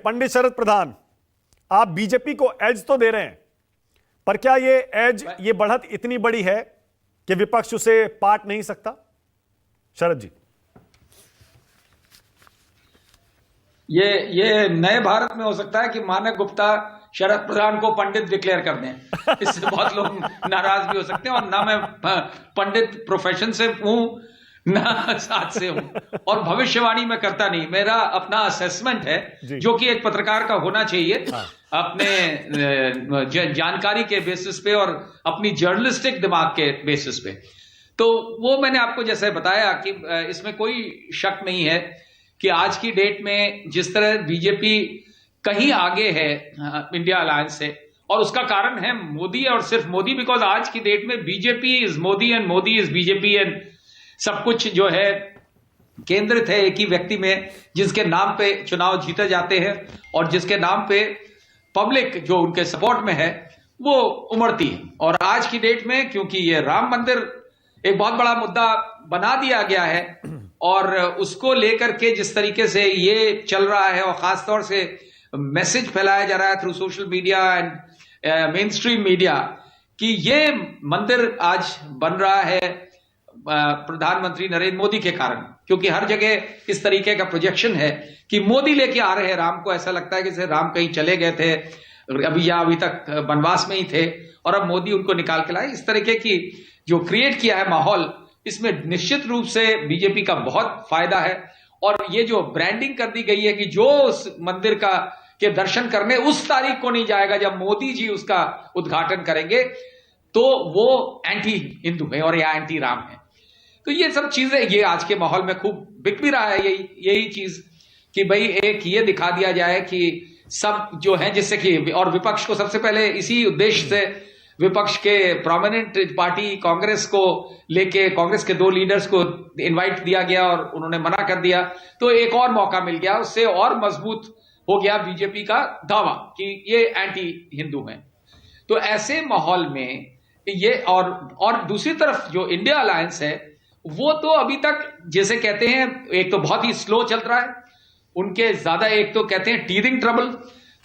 पंडित शरद प्रधान, आप बीजेपी को एज तो दे रहे हैं, पर क्या ये एज, ये बढ़त इतनी बड़ी है कि विपक्ष उसे पाट नहीं सकता? शरद जी, ये नए भारत में हो सकता है कि मानक गुप्ता शरद प्रधान को पंडित डिक्लेयर कर दें। इससे बहुत लोग नाराज भी हो सकते हैं। और ना मैं पंडित प्रोफेशन से हूं ना साथ से हूं, और भविष्यवाणी में करता नहीं। मेरा अपना असेसमेंट है जो कि एक पत्रकार का होना चाहिए, अपने जानकारी के बेसिस पे और अपनी जर्नलिस्टिक दिमाग के बेसिस पे। तो वो मैंने आपको जैसे बताया कि इसमें कोई शक नहीं है कि आज की डेट में जिस तरह बीजेपी कहीं आगे है इंडिया अलायंस से, और उसका कारण है मोदी और सिर्फ मोदी, बिकॉज आज की डेट में BJP is Modi and Modi is BJP, and सब कुछ जो है केंद्रित है एक ही व्यक्ति में, जिसके नाम पे चुनाव जीते जाते हैं और जिसके नाम पे पब्लिक जो उनके सपोर्ट में है वो उमड़ती है। और आज की डेट में क्योंकि ये राम मंदिर एक बहुत बड़ा मुद्दा बना दिया गया है और उसको लेकर के जिस तरीके से ये चल रहा है, और खासतौर से मैसेज फैलाया जा रहा है through social media and main stream media कि ये मंदिर आज बन रहा है प्रधानमंत्री नरेंद्र मोदी के कारण, क्योंकि हर जगह इस तरीके का प्रोजेक्शन है कि मोदी लेके आ रहे हैं राम को। ऐसा लगता है कि जैसे राम कहीं चले गए थे अभी तक वनवास में ही थे और अब मोदी उनको निकाल के लाए। इस तरीके की जो क्रिएट किया है माहौल, इसमें निश्चित रूप से बीजेपी का बहुत फायदा है। और ये जो ब्रांडिंग कर दी गई है कि जो उस मंदिर का के दर्शन करने उस तारीख को नहीं जाएगा जब मोदी जी उसका उद्घाटन करेंगे, तो वो एंटी हिंदू है और या एंटी राम है। तो ये सब चीजें ये आज के माहौल में खूब बिक भी रहा है। यही चीज कि भाई एक ये दिखा दिया जाए कि सब जो है, जिससे कि और विपक्ष को सबसे पहले इसी उद्देश्य से विपक्ष के प्रोमिनेंट पार्टी कांग्रेस को लेके कांग्रेस के 2 लीडर्स को इनवाइट दिया गया और उन्होंने मना कर दिया, तो एक और मौका मिल गया, उससे और मजबूत हो गया बीजेपी का दावा कि ये एंटी हिंदू हैं। तो ऐसे माहौल में ये और दूसरी तरफ जो इंडिया अलायंस है वो तो अभी तक जैसे कहते हैं, एक तो बहुत ही स्लो चल रहा है उनके, ज्यादा एक तो कहते हैं टीथिंग ट्रबल,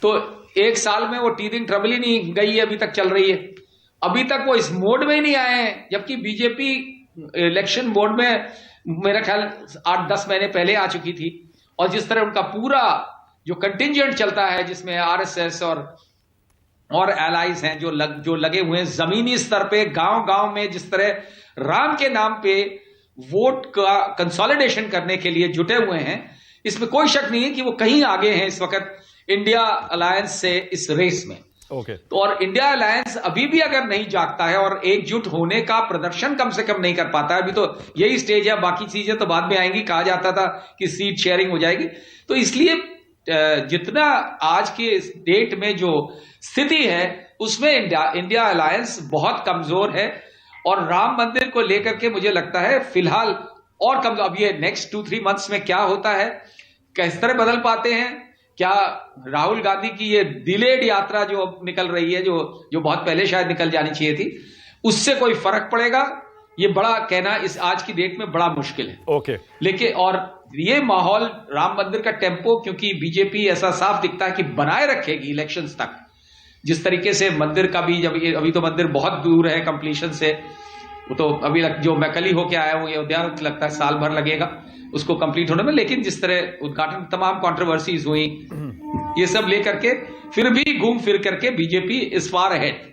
तो 1 साल में वो टीथिंग ट्रबल ही नहीं गई है, अभी तक चल रही है। अभी तक वो इस मोड में ही नहीं आए हैं, जबकि बीजेपी इलेक्शन मोड में मेरा ख्याल 8-10 महीने पहले आ चुकी थी। और जिस तरह उनका पूरा जो कंटिंजेंट चलता है जिसमें आरएसएस और एलाइज हैं जो लगे हुए हैं जमीनी स्तर पे, गांव-गांव में जिस तरह राम के नाम पे वोट का कंसोलिडेशन करने के लिए जुटे हुए हैं, इसमें कोई शक नहीं है कि वो कहीं आगे हैं इस वक्त इंडिया अलायंस से इस रेस में। तो और इंडिया अलायंस अभी भी अगर नहीं जागता है और एकजुट होने का प्रदर्शन कम से कम नहीं कर पाता है, अभी तो यही स्टेज है, बाकी चीजें तो बाद में आएंगी। कहा जाता था कि सीट शेयरिंग हो जाएगी, तो इसलिए जितना आज के डेट में जो स्थिति है उसमें इंडिया अलायंस बहुत कमजोर है। और राम मंदिर को लेकर के मुझे लगता है फिलहाल और कमजोर। अब ये नेक्स्ट 2-3 मंथ्स में क्या होता है, किस तरह बदल पाते हैं, क्या राहुल गांधी की ये डिलेड यात्रा जो निकल रही है, जो बहुत पहले शायद निकल जानी चाहिए थी, उससे कोई फर्क पड़ेगा, ये बड़ा कहना इस आज की डेट में बड़ा मुश्किल है। लेकिन और ये माहौल राम मंदिर का टेम्पो, क्योंकि बीजेपी ऐसा साफ दिखता है कि बनाए रखेगी इलेक्शंस तक, जिस तरीके से मंदिर का भी जब अभी तो मंदिर बहुत दूर है कंप्लीशन से, वो तो अभी जो मैं कल ही होके आया हूं अयोध्या, लगता है साल भर लगेगा उसको कंप्लीट होने में। लेकिन जिस तरह उद्घाटन तमाम कंट्रोवर्सीज हुई, ये सब लेकर के फिर भी घूम फिर करके बीजेपी इज फार अहेड।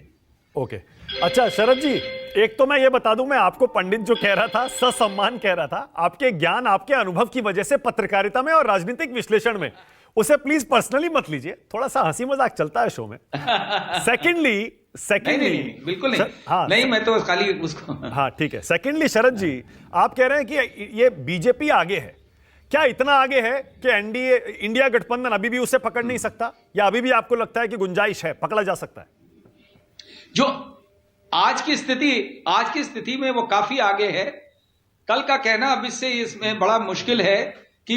अच्छा शरद जी, एक तो मैं ये बता दूं, मैं आपको पंडित जो कह रहा था ससम्मान कह रहा था, आपके ज्ञान आपके अनुभव की वजह से पत्रकारिता में और राजनीतिक विश्लेषण में, उसे प्लीज पर्सनली मत लीजिए, थोड़ा सा हंसी मजाक चलता है शो में। सेकेंडली नहीं, बिल्कुल नहीं। हाँ, नहीं, मैं तो खाली उसको हाँ ठीक है। सेकेंडली शरद जी, आप कह रहे हैं कि ये बीजेपी आगे है, क्या इतना आगे है कि एनडीए इंडिया गठबंधन अभी भी उसे पकड़ नहीं सकता, या अभी भी आपको लगता है कि गुंजाइश है, पकड़ा जा सकता है? जो आज की स्थिति में वो काफी आगे है। कल का कहना अब इसमें बड़ा मुश्किल है कि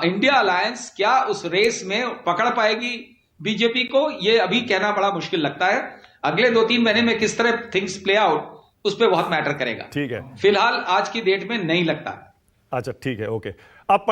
इंडिया अलायंस क्या उस रेस में पकड़ पाएगी बीजेपी को, ये अभी कहना बड़ा मुश्किल लगता है। अगले 2-3 महीने में किस तरह थिंग्स प्ले आउट, उस पर बहुत मैटर करेगा। ठीक है, फिलहाल आज की डेट में नहीं लगता। अच्छा ठीक है, ओके।